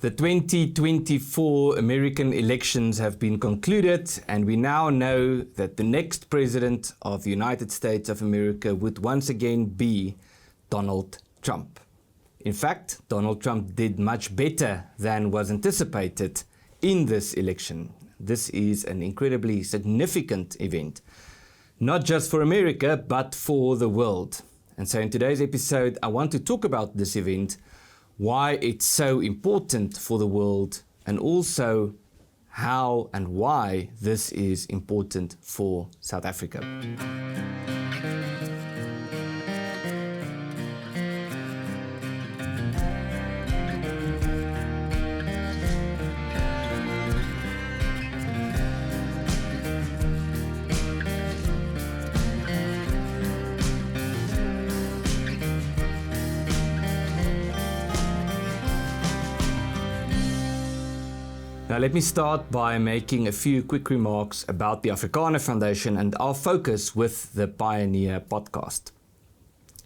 The 2024 American elections have been concluded, and we now know that the next president of the United States of America would once again be Donald Trump. In fact, Donald Trump did much better than was anticipated in this election. This is an incredibly significant event, not just for America, but for the world. And so in today's episode, I want to talk about this event, why it's so important for the world, and also how and why this is important for South Africa. Now let me start by making a few quick remarks about the Afrikaner Foundation and our focus with the Pioneer podcast.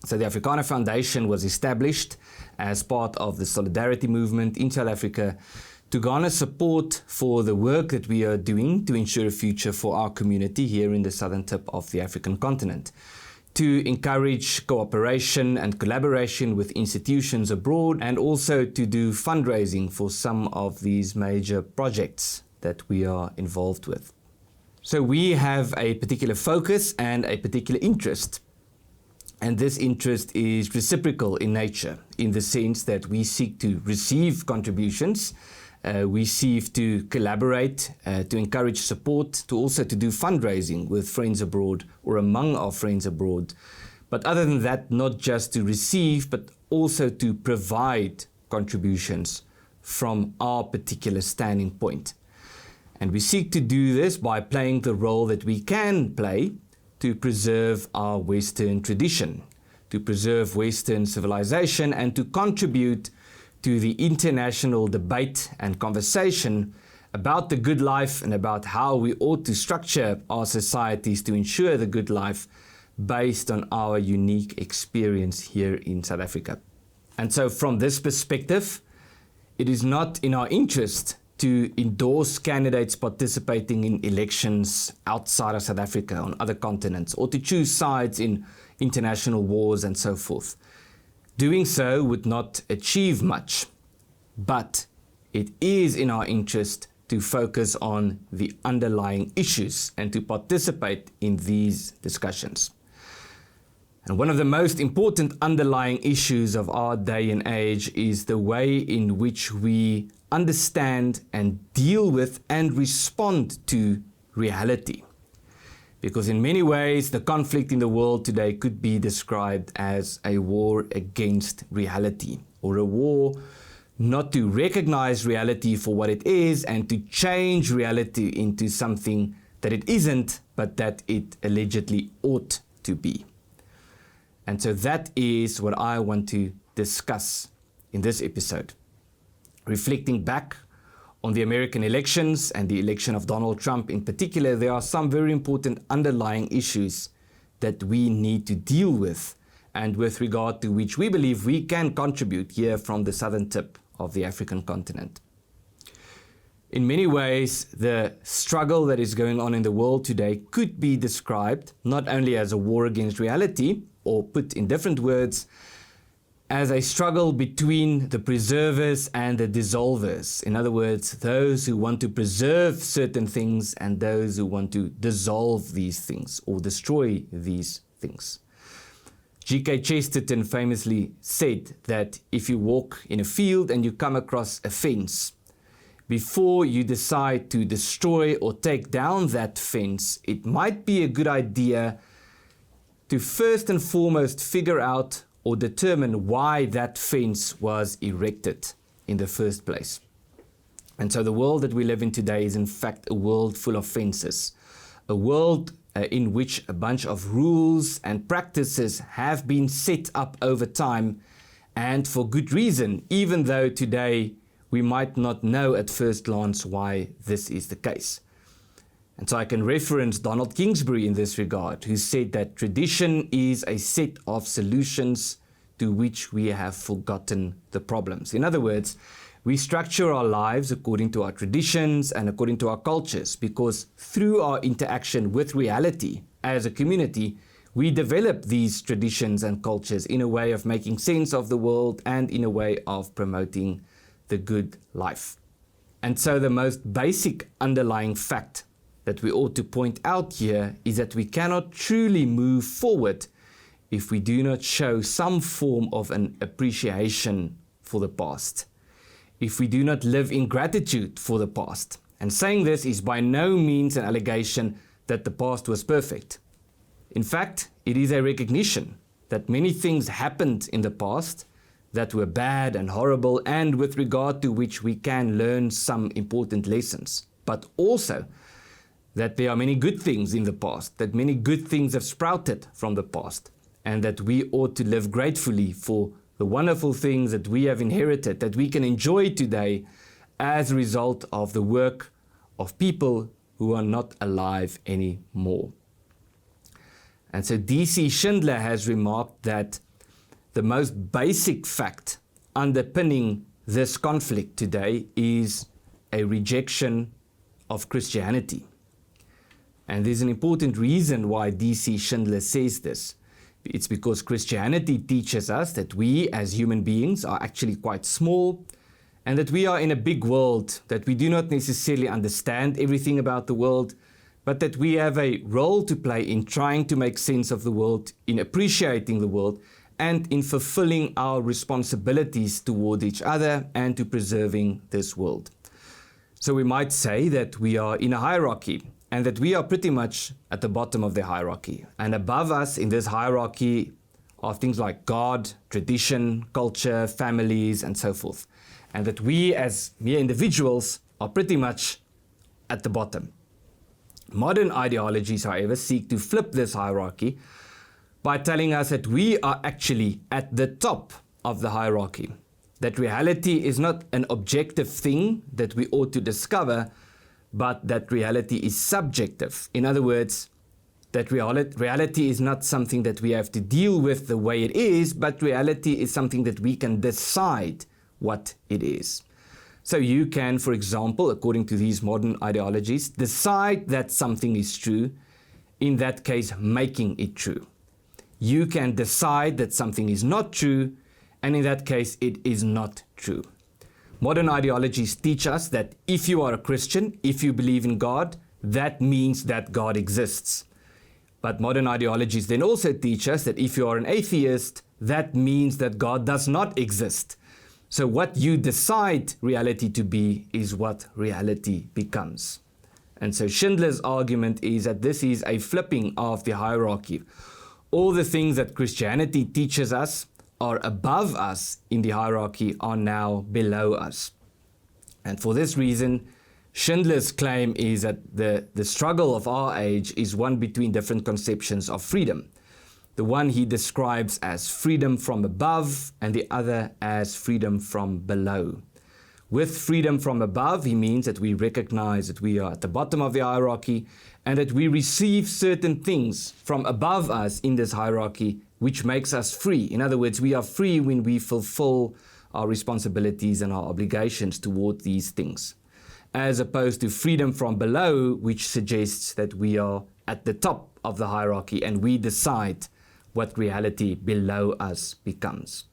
So the Afrikaner Foundation was established as part of the solidarity movement in South Africa to garner support for the work that we are doing to ensure a future for our community here in the southern tip of the African continent, to encourage cooperation and collaboration with institutions abroad, and also to do fundraising for some of these major projects that we are involved with. So we have a particular focus and a particular interest, and this interest is reciprocal in nature, in the sense that we seek to receive contributions, we seek to collaborate, to encourage support, to also to do fundraising with friends abroad or among our friends abroad. But other than that, not just to receive, but also to provide contributions from our particular standing point. And we seek to do this by playing the role that we can play to preserve our Western tradition, to preserve Western civilization, and to contribute to the international debate and conversation about the good life and about how we ought to structure our societies to ensure the good life based on our unique experience here in South Africa. And so from this perspective, it is not in our interest to endorse candidates participating in elections outside of South Africa, on other continents, or to choose sides in international wars and so forth. Doing so would not achieve much, but it is in our interest to focus on the underlying issues and to participate in these discussions. And one of the most important underlying issues of our day and age is the way in which we understand and deal with and respond to reality. Because in many ways, the conflict in the world today could be described as a war against reality, or a war not to recognize reality for what it is and to change reality into something that it isn't, but that it allegedly ought to be. And so that is what I want to discuss in this episode. Reflecting back on the American elections and the election of Donald Trump in particular, there are some very important underlying issues that we need to deal with, and with regard to which we believe we can contribute here from the southern tip of the African continent. In many ways, the struggle that is going on in the world today could be described not only as a war against reality, or put in different words, as a struggle between the preservers and the dissolvers. In other words, those who want to preserve certain things and those who want to dissolve these things or destroy these things. G.K. Chesterton famously said that if you walk in a field and you come across a fence, before you decide to destroy or take down that fence, it might be a good idea to first and foremost figure out or determine why that fence was erected in the first place. And so the world that we live in today is in fact a world full of fences, a world in which a bunch of rules and practices have been set up over time, and for good reason, even though today we might not know at first glance why this is the case. And so I can reference Donald Kingsbury in this regard, who said that tradition is a set of solutions to which we have forgotten the problems. In other words, We structure our lives according to our traditions and according to our cultures, because through our interaction with reality as a community, we develop these traditions and cultures in a way of making sense of the world and in a way of promoting the good life. And so the most basic underlying fact that we ought to point out here is that we cannot truly move forward if we do not show some form of an appreciation for the past, if we do not live in gratitude for the past. And saying this is by no means an allegation that the past was perfect. In fact, it is a recognition that many things happened in the past that were bad and horrible, and with regard to which we can learn some important lessons, but also that there are many good things in the past, that many good things have sprouted from the past, and that we ought to live gratefully for the wonderful things that we have inherited, that we can enjoy today as a result of the work of people who are not alive anymore. And so D.C. Schindler has remarked that the most basic fact underpinning this conflict today is a rejection of Christianity. And there's an important reason why D.C. Schindler says this. It's because Christianity teaches us that we as human beings are actually quite small, and that we are in a big world, that we do not necessarily understand everything about the world, but that we have a role to play in trying to make sense of the world, in appreciating the world, and in fulfilling our responsibilities toward each other and to preserving this world. So we might say that we are in a hierarchy, and that we are pretty much at the bottom of the hierarchy. And above us in this hierarchy are things like God, tradition, culture, families, and so forth. And that we as mere individuals are pretty much at the bottom. Modern ideologies, however, seek to flip this hierarchy by telling us that we are actually at the top of the hierarchy. That reality is not an objective thing that we ought to discover, but that reality is subjective. In other words, that reality is not something that we have to deal with the way it is, but reality is something that we can decide what it is. So you can, for example, according to these modern ideologies, decide that something is true, in that case making it true. You can decide that something is not true, and in that case it is not true. Modern ideologies teach us that if you are a Christian, if you believe in God, that means that God exists. But modern ideologies then also teach us that if you are an atheist, that means that God does not exist. So what you decide reality to be is what reality becomes. And so Schindler's argument is that this is a flipping of the hierarchy. All the things that Christianity teaches us are above us in the hierarchy are now below us. And for this reason, Schindler's claim is that the struggle of our age is one between different conceptions of freedom. The one he describes as freedom from above and the other as freedom from below. With freedom from above, he means that we recognize that we are at the bottom of the hierarchy and that we receive certain things from above us in this hierarchy which makes us free. In other words, we are free when we fulfill our responsibilities and our obligations toward these things, as opposed to freedom from below, which suggests that we are at the top of the hierarchy and we decide what reality below us becomes.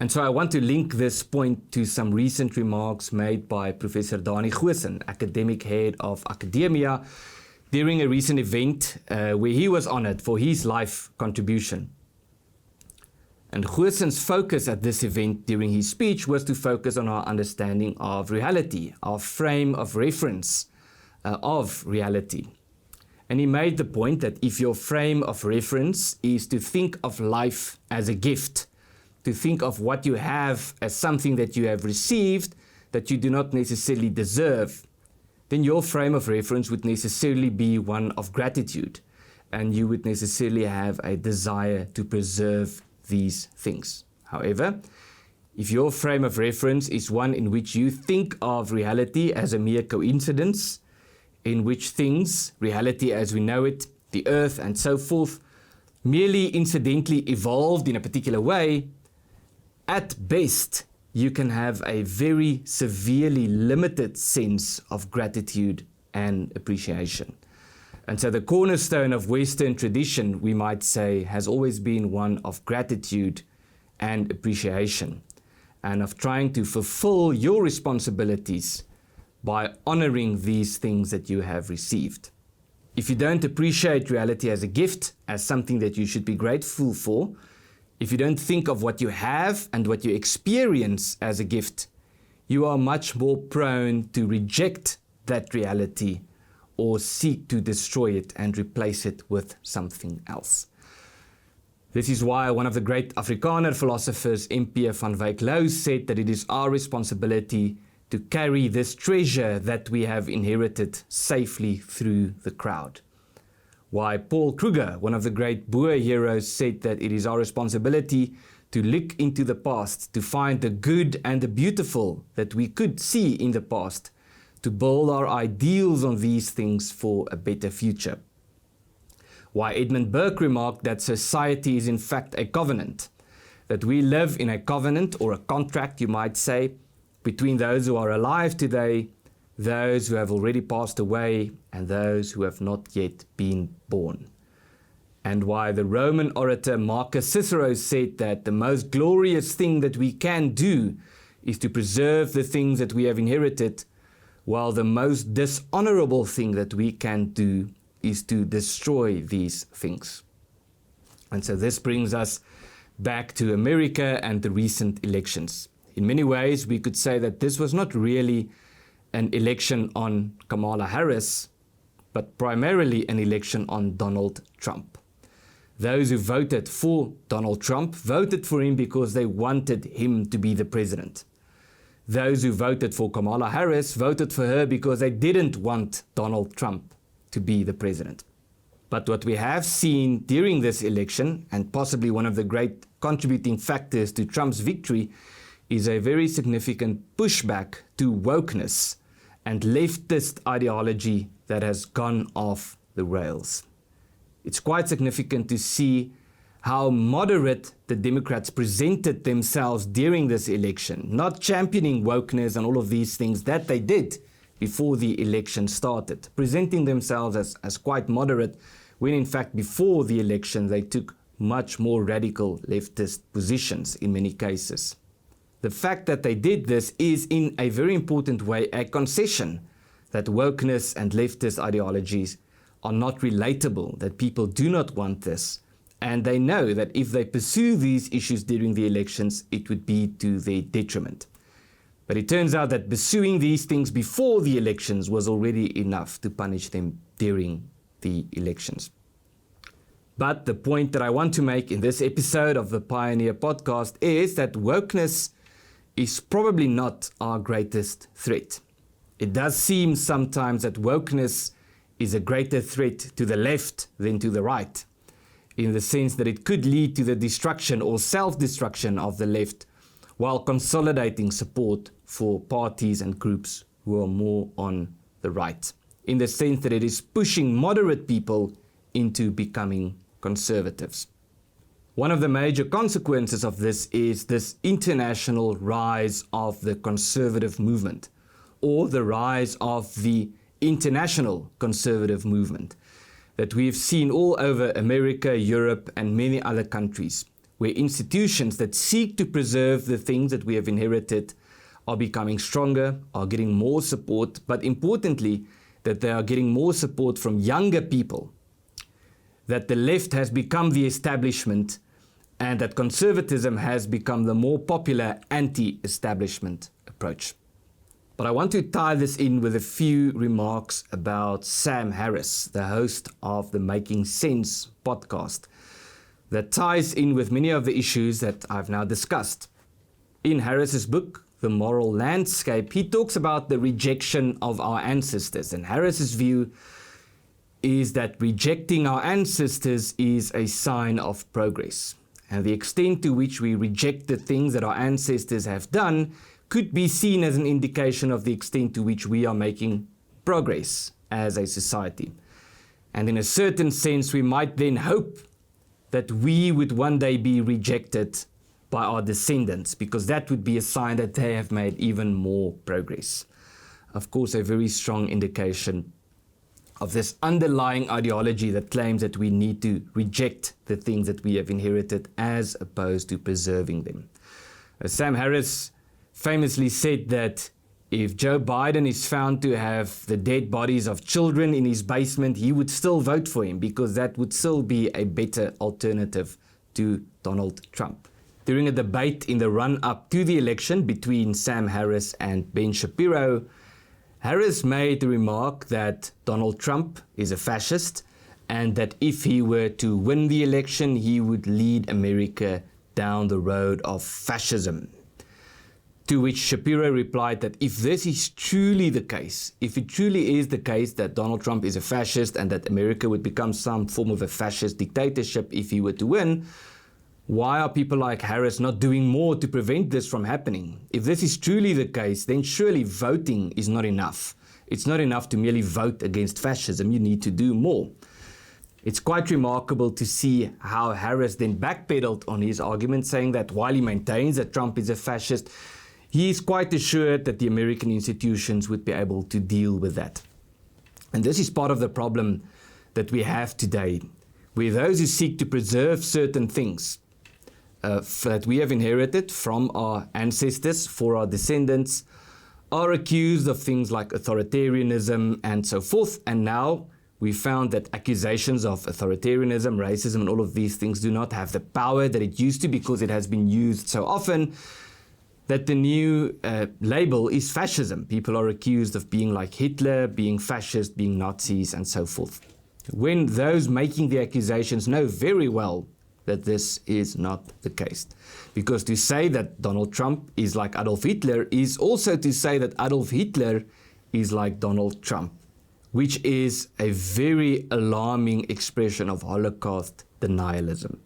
And so I want to link this point to some recent remarks made by Professor Dani Goosen, academic head of academia, during a recent event where he was honored for his life contribution. And Goosen's focus at this event during his speech was to focus on our understanding of reality, our frame of reference of reality. And he made the point that if your frame of reference is to think of life as a gift, to think of what you have as something that you have received that you do not necessarily deserve, then your frame of reference would necessarily be one of gratitude, and you would necessarily have a desire to preserve these things. However, if your frame of reference is one in which you think of reality as a mere coincidence, in which things, reality as we know it, the earth and so forth, merely incidentally evolved in a particular way, at best you can have a very severely limited sense of gratitude and appreciation. And so the cornerstone of Western tradition, we might say, has always been one of gratitude and appreciation, and of trying to fulfill your responsibilities by honoring these things that you have received. If you don't appreciate reality as a gift, as something that you should be grateful for, if you don't think of what you have and what you experience as a gift, you are much more prone to reject that reality or seek to destroy it and replace it with something else. This is why one of the great Afrikaner philosophers, MP van Wyk Louw, said that it is our responsibility to carry this treasure that we have inherited safely through the crowd. Why Paul Kruger, one of the great Boer heroes, said that it is our responsibility to look into the past, to find the good and the beautiful that we could see in the past, to build our ideals on these things for a better future. Why Edmund Burke remarked that society is in fact a covenant, that we live in a covenant, or a contract you might say, between those who are alive today, those who have already passed away, and those who have not yet been born. And why the Roman orator Marcus Cicero said that the most glorious thing that we can do is to preserve the things that we have inherited, while the most dishonorable thing that we can do is to destroy these things. And so this brings us back to America and the recent elections. In many ways, we could say that this was not really an election on Kamala Harris, but primarily an election on Donald Trump. Those who voted for Donald Trump voted for him because they wanted him to be the president. Those who voted for Kamala Harris voted for her because they didn't want Donald Trump to be the president. But what we have seen during this election, and possibly one of the great contributing factors to Trump's victory, is a very significant pushback to wokeness and leftist ideology that has gone off the rails. It's quite significant to see how moderate the Democrats presented themselves during this election, not championing wokeness and all of these things that they did before the election started, presenting themselves as quite moderate, when in fact before the election they took much more radical leftist positions in many cases. The fact that they did this is in a very important way a concession that wokeness and leftist ideologies are not relatable, that people do not want this, and they know that if they pursue these issues during the elections, it would be to their detriment. But it turns out that pursuing these things before the elections was already enough to punish them during the elections. But the point that I want to make in this episode of the Pioneer Podcast is that wokeness is probably not our greatest threat. It does seem sometimes that wokeness is a greater threat to the left than to the right, in the sense that it could lead to the destruction or self-destruction of the left, while consolidating support for parties and groups who are more on the right, in the sense that it is pushing moderate people into becoming conservatives. One of the major consequences of this is this international rise of the conservative movement, or the rise of the international conservative movement, that we've seen all over America, Europe, and many other countries, where institutions that seek to preserve the things that we have inherited are becoming stronger, are getting more support, but importantly, that they are getting more support from younger people, that the left has become the establishment, and that conservatism has become the more popular anti-establishment approach. But I want to tie this in with a few remarks about Sam Harris, the host of the Making Sense podcast, that ties in with many of the issues that I've now discussed. In Harris's book, The Moral Landscape, he talks about the rejection of our ancestors, and Harris's view is that rejecting our ancestors is a sign of progress. And the extent to which we reject the things that our ancestors have done could be seen as an indication of the extent to which we are making progress as a society. And in a certain sense, we might then hope that we would one day be rejected by our descendants, because that would be a sign that they have made even more progress. Of course, a very strong indication of this underlying ideology that claims that we need to reject the things that we have inherited as opposed to preserving them. Sam Harris famously said that if Joe Biden is found to have the dead bodies of children in his basement, he would still vote for him because that would still be a better alternative to Donald Trump. During a debate in the run-up to the election between Sam Harris and Ben Shapiro, Harris made the remark that Donald Trump is a fascist and that if he were to win the election, he would lead America down the road of fascism. To which Shapiro replied that if this is truly the case, if it truly is the case that Donald Trump is a fascist and that America would become some form of a fascist dictatorship if he were to win, why are people like Harris not doing more to prevent this from happening? If this is truly the case, then surely voting is not enough. It's not enough to merely vote against fascism. You need to do more. It's quite remarkable to see how Harris then backpedaled on his argument, saying that while he maintains that Trump is a fascist, he is quite assured that the American institutions would be able to deal with that. And this is part of the problem that we have today, where those who seek to preserve certain things that we have inherited from our ancestors for our descendants are accused of things like authoritarianism and so forth. And now we found that accusations of authoritarianism, racism, and all of these things do not have the power that it used to because it has been used so often that the new label is fascism. People are accused of being like Hitler, being fascist, being Nazis, and so forth. When those making the accusations know very well that this is not the case. Because to say that Donald Trump is like Adolf Hitler is also to say that Adolf Hitler is like Donald Trump, which is a very alarming expression of Holocaust denialism.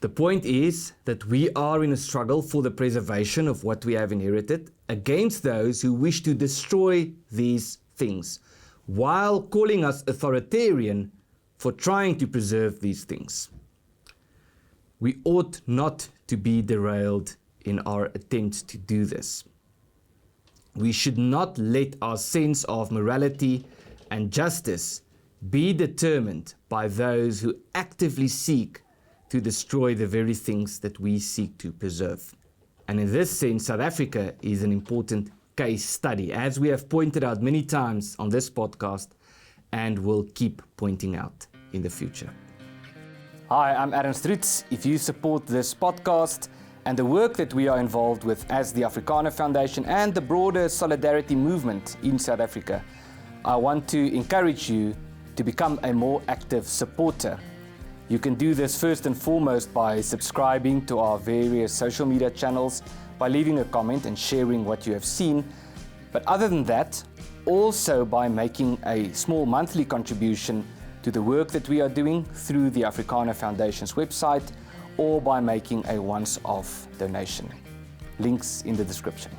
The point is that we are in a struggle for the preservation of what we have inherited against those who wish to destroy these things, while calling us authoritarian for trying to preserve these things. We ought not to be derailed in our attempts to do this. We should not let our sense of morality and justice be determined by those who actively seek to destroy the very things that we seek to preserve. And in this sense, South Africa is an important case study, as we have pointed out many times on this podcast and will keep pointing out in the future. Hi, I'm Adam Strutz. If you support this podcast and the work that we are involved with as the Afrikaner Foundation and the broader solidarity movement in South Africa, I want to encourage you to become a more active supporter. You can do this first and foremost by subscribing to our various social media channels, by leaving a comment and sharing what you have seen. But other than that, also by making a small monthly contribution to the work that we are doing through the Afrikaner Foundation's website or by making a once-off donation. Links in the description.